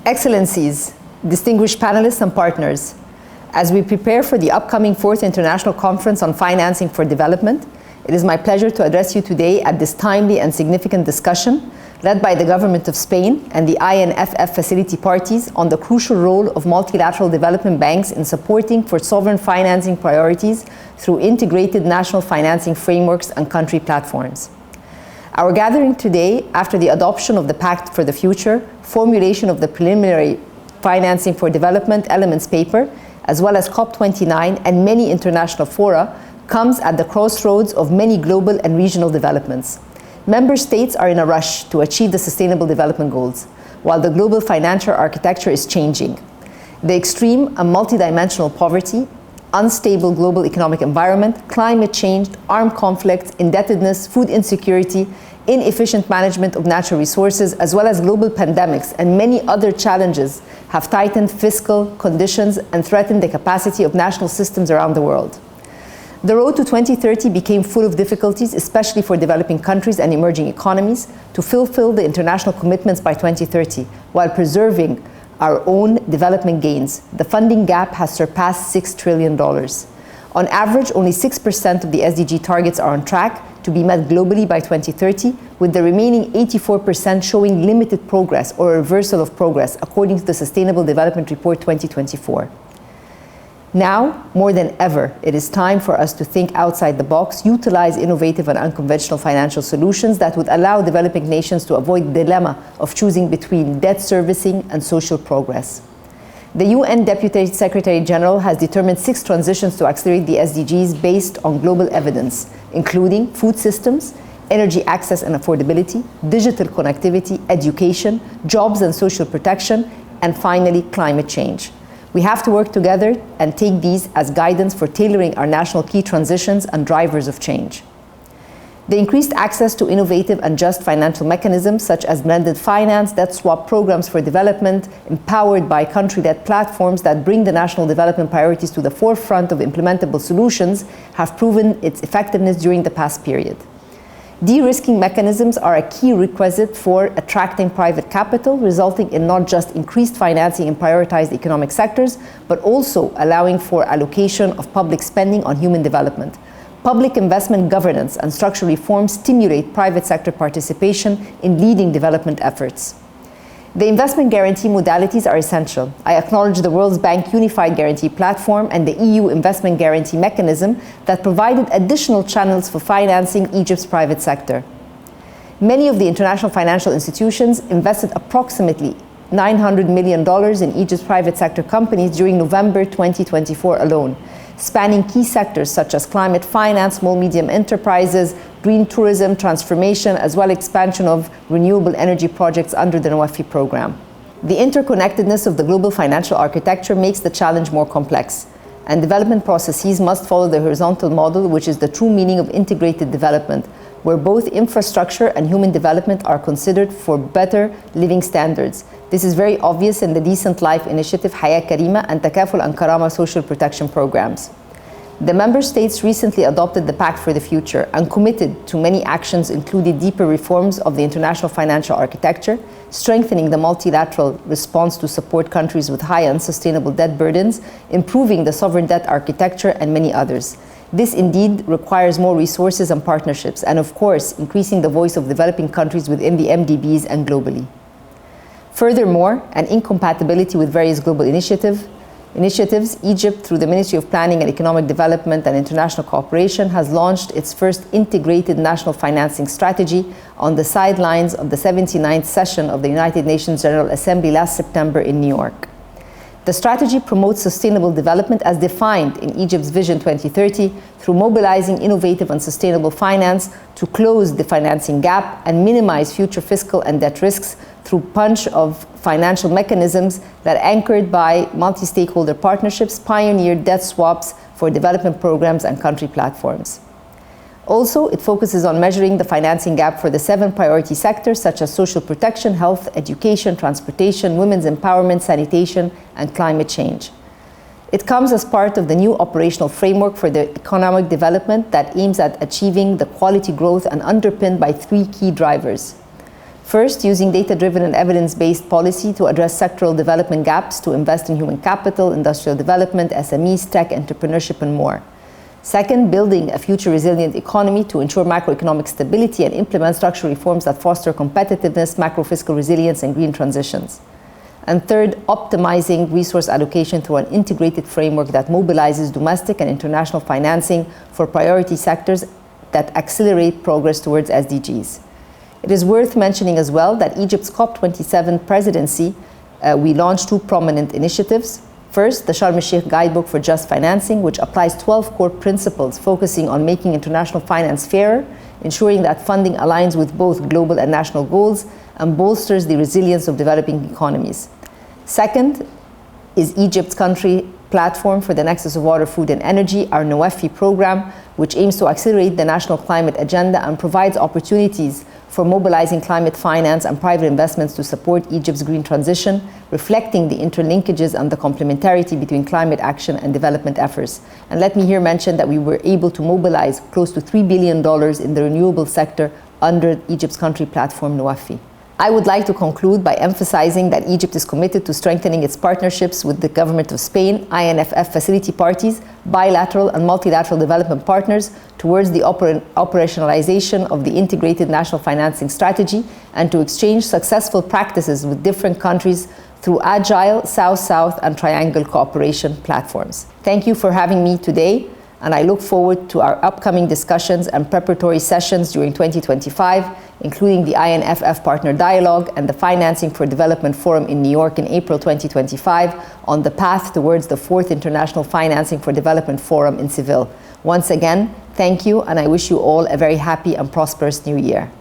Excellencies, distinguished panelists and partners, as we prepare for the upcoming 4th International Conference on Financing for Development, it is my pleasure to address you today at this timely and significant discussion led by the Government of Spain and the INFF facility parties on the crucial role of multilateral development banks in supporting for sovereign financing priorities through integrated national financing frameworks and country platforms. Our gathering today, after the adoption of the Pact for the Future, formulation of the preliminary Financing for Development Elements paper, as well as COP29 and many international fora, comes at the crossroads of many global and regional developments. Member states are in a rush to achieve the Sustainable Development Goals, while the global financial architecture is changing. The extreme and multidimensional poverty, unstable global economic environment, climate change, armed conflicts, indebtedness, food insecurity, inefficient management of natural resources, as well as global pandemics and many other challenges have tightened fiscal conditions and threatened the capacity of national systems around the world. The road to 2030 became full of difficulties, especially for developing countries and emerging economies, to fulfill the international commitments by 2030, while preserving our own development gains. The funding gap has surpassed $6 trillion. On average, only 6% of the SDG targets are on track to be met globally by 2030, with the remaining 84% showing limited progress or a reversal of progress, according to the Sustainable Development Report 2024. Now, more than ever, it is time for us to think outside the box, utilize innovative and unconventional financial solutions that would allow developing nations to avoid the dilemma of choosing between debt servicing and social progress. The UN Deputy Secretary General has determined 6 transitions to accelerate the SDGs based on global evidence, including food systems, energy access and affordability, digital connectivity, education, jobs and social protection, and finally, climate change. We have to work together and take these as guidance for tailoring our national key transitions and drivers of change. The increased access to innovative and just financial mechanisms such as blended finance, debt swap programs for development, empowered by country-led platforms that bring the national development priorities to the forefront of implementable solutions, have proven its effectiveness during the past period. De-risking mechanisms are a key requisite for attracting private capital, resulting in not just increased financing in prioritized economic sectors, but also allowing for allocation of public spending on human development. Public investment governance and structural reforms stimulate private sector participation in leading development efforts. The investment guarantee modalities are essential. I acknowledge the World Bank Unified Guarantee Platform and the EU Investment Guarantee Mechanism that provided additional channels for financing Egypt's private sector. Many of the international financial institutions invested approximately $900 million in Egypt's private sector companies during November 2024 alone, spanning key sectors such as climate finance, small-medium enterprises, green tourism, transformation, as well as expansion of renewable energy projects under the NWAFI program. The interconnectedness of the global financial architecture makes the challenge more complex, and development processes must follow the horizontal model, which is the true meaning of integrated development, where both infrastructure and human development are considered for better living standards. This is very obvious in the Decent Life Initiative, Haya Karima, and Takaful and Karama social protection programs. The member states recently adopted the Pact for the Future and committed to many actions, including deeper reforms of the international financial architecture, strengthening the multilateral response to support countries with high unsustainable debt burdens, improving the sovereign debt architecture, and many others. This indeed requires more resources and partnerships, and of course, increasing the voice of developing countries within the MDBs and globally. Furthermore, an incompatibility with various global initiatives, Egypt, through the Ministry of Planning and Economic Development and International Cooperation, has launched its first integrated national financing strategy on the sidelines of the 79th session of the United Nations General Assembly last September in New York. The strategy promotes sustainable development as defined in Egypt's Vision 2030 through mobilizing innovative and sustainable finance to close the financing gap and minimize future fiscal and debt risks through bunch of financial mechanisms that, anchored by multi-stakeholder partnerships, pioneer debt swaps for development programs and country platforms. Also, it focuses on measuring the financing gap for the 7 priority sectors such as social protection, health, education, transportation, women's empowerment, sanitation, and climate change. It comes as part of the new operational framework for the economic development that aims at achieving the quality growth and underpinned by 3 key drivers. First, using data-driven and evidence-based policy to address sectoral development gaps to invest in human capital, industrial development, SMEs, tech, entrepreneurship, and more. Second, building a future-resilient economy to ensure macroeconomic stability and implement structural reforms that foster competitiveness, macro-fiscal resilience, and green transitions. And third, optimizing resource allocation through an integrated framework that mobilizes domestic and international financing for priority sectors that accelerate progress towards SDGs. It is worth mentioning as well that Egypt's COP27 presidency, we launched two prominent initiatives. First, the Sharm el-Sheikh Guidebook for Just Financing, which applies 12 core principles focusing on making international finance fairer, ensuring that funding aligns with both global and national goals, and bolsters the resilience of developing economies. Second is Egypt's country platform for the nexus of water, food, and energy, our NOEFI program, which aims to accelerate the national climate agenda and provides opportunities for mobilizing climate finance and private investments to support Egypt's green transition, reflecting the interlinkages and the complementarity between climate action and development efforts. And let me here mention that we were able to mobilize close to $3 billion in the renewable sector under Egypt's country platform NOEFI. I would like to conclude by emphasizing that Egypt is committed to strengthening its partnerships with the government of Spain, INFF facility parties, bilateral and multilateral development partners towards the operationalization of the integrated national financing strategy and to exchange successful practices with different countries through agile South-South and triangle cooperation platforms. Thank you for having me today, and I look forward to our upcoming discussions and preparatory sessions during 2025, including the INFF Partner Dialogue and the Financing for Development Forum in New York in April 2025, on the path towards the 4th International Financing for Development Forum in Seville. Once again, thank you, and I wish you all a very happy and prosperous new year.